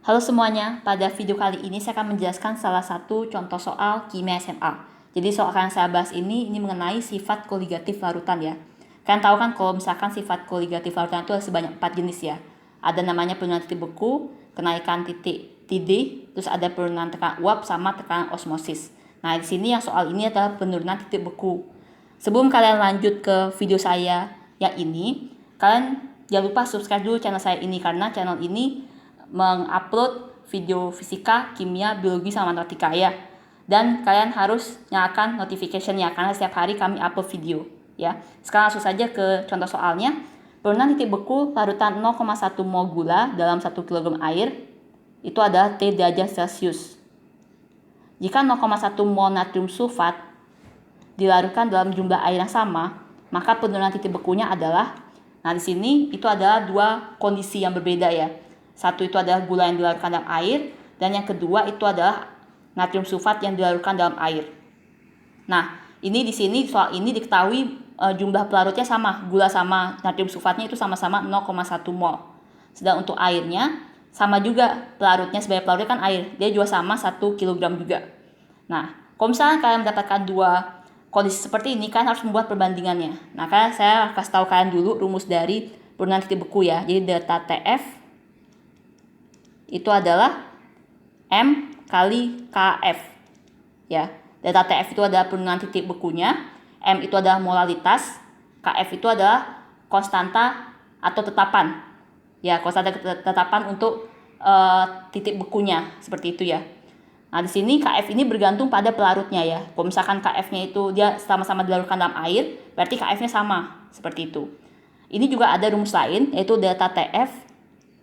Halo semuanya, pada video kali ini saya akan menjelaskan salah satu contoh soal kimia SMA. Jadi soal yang saya bahas ini mengenai sifat koligatif larutan ya. Kalian tahu kan kalau misalkan sifat koligatif larutan itu ada sebanyak 4 jenis ya. Ada namanya penurunan titik beku, kenaikan titik tidih, terus ada penurunan tekanan uap sama tekanan osmosis. Nah di sini yang soal ini adalah penurunan titik beku. Sebelum kalian lanjut ke video saya yang ini, kalian jangan lupa subscribe dulu channel saya ini karena channel ini mengupload video fisika, kimia, biologi, sama matematika ya. Dan kalian harus nyalakan notification-nya karena setiap hari kami upload video ya. Sekarang langsung saja ke contoh soalnya. Penurunan titik beku larutan 0,1 mol gula dalam 1 kg air itu adalah T derajat Celcius. Jika 0,1 mol natrium sulfat dilarutkan dalam jumlah air yang sama, maka penurunan titik bekunya adalah, nah di sini itu adalah dua kondisi yang berbeda ya. Satu itu adalah gula yang dilarutkan dalam air, dan yang kedua itu adalah natrium sulfat yang dilarutkan dalam air. Nah, ini di sini soal ini diketahui jumlah pelarutnya sama, gula sama natrium sulfatnya itu sama-sama 0,1 mol. Sedang untuk airnya sama juga, pelarutnya sebagai pelarutnya kan air, dia juga sama 1 kg juga. Nah, kalau misalnya kalian mendapatkan dua kondisi seperti ini, kalian harus membuat perbandingannya. Nah, saya kasih tahu kalian dulu rumus dari penurunan titik beku ya. Jadi delta TF itu adalah M kali KF ya. Delta TF itu adalah penurunan titik bekunya, M itu adalah molalitas, KF itu adalah konstanta atau tetapan ya, konstanta tetapan untuk titik bekunya, seperti itu ya. Nah di sini KF ini bergantung pada pelarutnya ya. Kalau misalkan KF-nya itu dia sama-sama dilarutkan dalam air, berarti KF-nya sama, seperti itu. Ini juga ada rumus lain, yaitu delta TF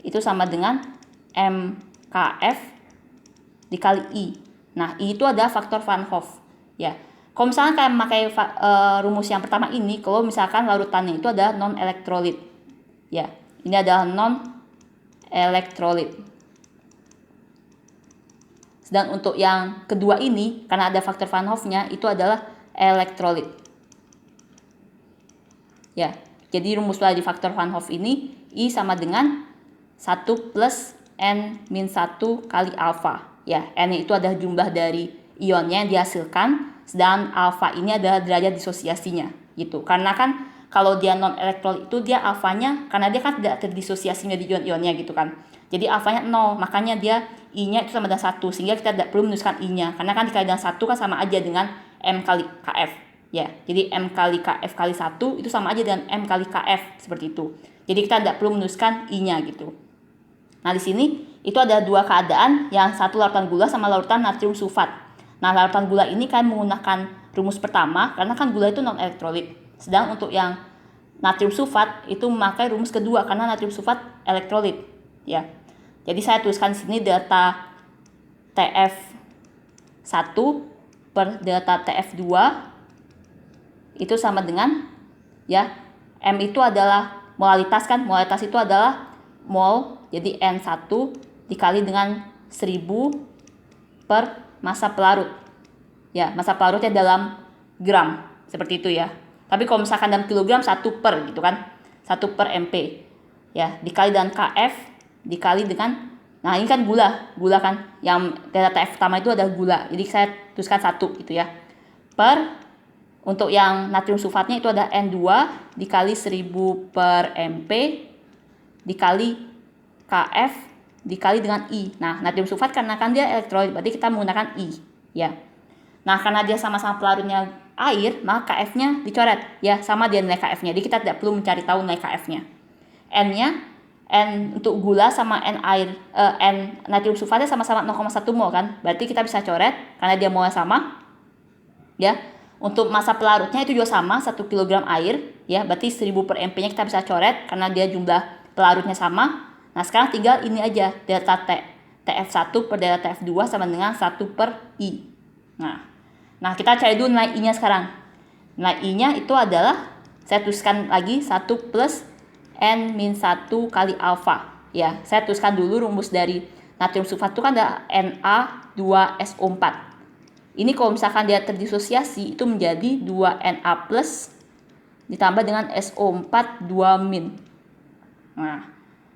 itu sama dengan MKF dikali I. Nah, I itu adalah faktor Van Hoff ya. Kalau misalkan kalian memakai rumus yang pertama ini, kalau misalkan larutannya itu adalah non elektrolit ya. Ini adalah non elektrolit. Sedang untuk yang kedua ini, karena ada faktor Van Hoff-nya, itu adalah elektrolit ya. Jadi rumus dari faktor Van Hoff ini, I sama dengan 1 plus N-1 kali alfa ya. N itu adalah jumlah dari ionnya yang dihasilkan, sedangkan alfa ini adalah derajat disosiasinya gitu. Karena kan kalau dia non elektrolit itu dia alfanya, karena dia kan tidak terdisosiasi menjadi ion-ionnya gitu kan. Jadi alfanya 0, makanya dia I-nya itu sama dengan 1, sehingga kita tidak perlu menuliskan I-nya. Karena kan dikali dengan 1 kan sama aja dengan M kali KF ya. Jadi M kali KF kali 1 itu sama aja dengan M kali KF, seperti itu. Jadi kita tidak perlu menuliskan I-nya gitu. Nah di sini itu ada dua keadaan, yang satu larutan gula sama larutan natrium sulfat. Nah larutan gula ini kan menggunakan rumus pertama karena kan gula itu non elektrolit. Sedang untuk yang natrium sulfat itu memakai rumus kedua karena natrium sulfat elektrolit ya. Jadi saya tuliskan di sini delta TF1 per delta TF2 itu sama dengan ya, M itu adalah molalitas kan, molalitas itu adalah mol, jadi N1 dikali dengan 1000 per massa pelarut ya. Massa pelarutnya dalam gram, seperti itu ya. Tapi kalau misalkan dalam kilogram 1 per gitu kan, 1 per MP ya, dikali dengan KF dikali dengan, nah ini kan gula kan, yang delta TF pertama itu adalah gula, jadi saya tuliskan 1 gitu ya, per untuk yang natrium sulfatnya itu ada N2 dikali 1000 per MP dikali KF dikali dengan I. Nah, natrium sulfat karena kan dia elektrolit, berarti kita menggunakan I ya. Nah, karena dia sama-sama pelarutnya air, maka KF-nya dicoret ya, sama dia nilai KF-nya. Jadi kita tidak perlu mencari tahu nilai KF-nya. N-nya, N untuk gula sama N air, N natrium sulfatnya sama-sama 0,1 mol kan. Berarti kita bisa coret karena dia molnya sama ya. Untuk massa pelarutnya itu juga sama, 1 kg air ya, berarti 1000 per MP-nya kita bisa coret karena dia jumlah pelarutnya sama. Nah sekarang tinggal ini aja, delta TF1 per delta TF2 sama dengan 1 per I. Nah kita cari dulu nilai I-nya sekarang. Nilai I-nya itu adalah, saya tuliskan lagi 1 plus N-1 kali alfa ya. Saya tuliskan dulu rumus dari natrium sulfat itu kan ada Na2SO4. Ini kalau misalkan dia terdisosiasi itu menjadi 2Na plus ditambah dengan SO4 2-. Nah,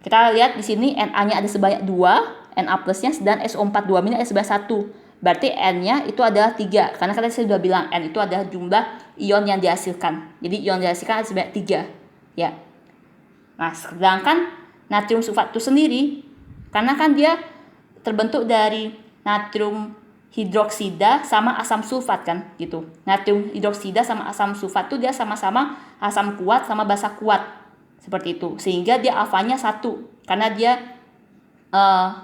kita lihat di sini Na-nya ada sebanyak 2, Na plusnya, dan SO4 2- ada sebelah 1. Berarti N-nya itu adalah 3. Karena tadi saya sudah bilang N itu adalah jumlah ion yang dihasilkan. Jadi ion dihasilkan ada sebanyak 3. Ya. Nah, sedangkan natrium sulfat itu sendiri, karena kan dia terbentuk dari natrium hidroksida sama asam sulfat kan gitu. Natrium hidroksida sama asam sulfat itu dia sama-sama asam kuat sama basa kuat. Seperti itu. Sehingga dia alfanya 1 karena dia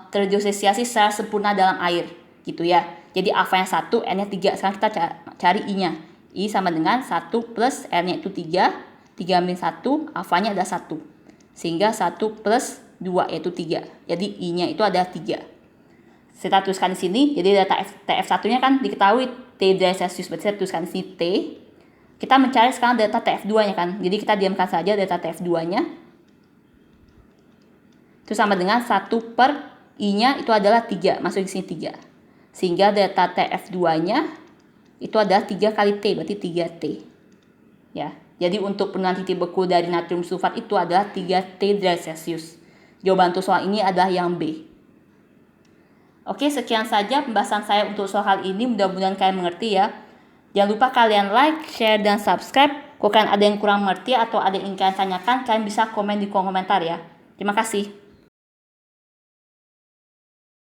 terdisosiasi secara sempurna dalam air gitu ya. Jadi alfanya 1, N-nya 3. Sekarang kita cari I-nya. I sama dengan 1 plus N-nya itu 3. 3 min 1, alfanya ada 1. Sehingga 1 plus 2 yaitu 3. Jadi I-nya itu ada 3. Saya tuliskan di sini. Jadi data TF1-nya kan diketahui T derajat Celcius. Berarti saya tuliskan di sini T. Kita mencari sekarang data TF2-nya kan. Jadi kita diamkan saja data TF2-nya. Itu sama dengan 1 per I-nya itu adalah 3. Masuk di sini 3. Sehingga data TF2-nya itu adalah 3 kali T. Berarti 3T. Ya. Jadi untuk penurunan titik beku dari natrium sulfat itu adalah 3T derajat Celcius. Jawaban untuk soal ini adalah yang B. Oke, sekian saja pembahasan saya untuk soal hal ini. Mudah-mudahan kalian mengerti ya. Jangan lupa kalian like, share, dan subscribe. Kalau kalian ada yang kurang mengerti atau ada yang ingin kalian tanyakan, kalian bisa komen di kolom komentar ya. Terima kasih.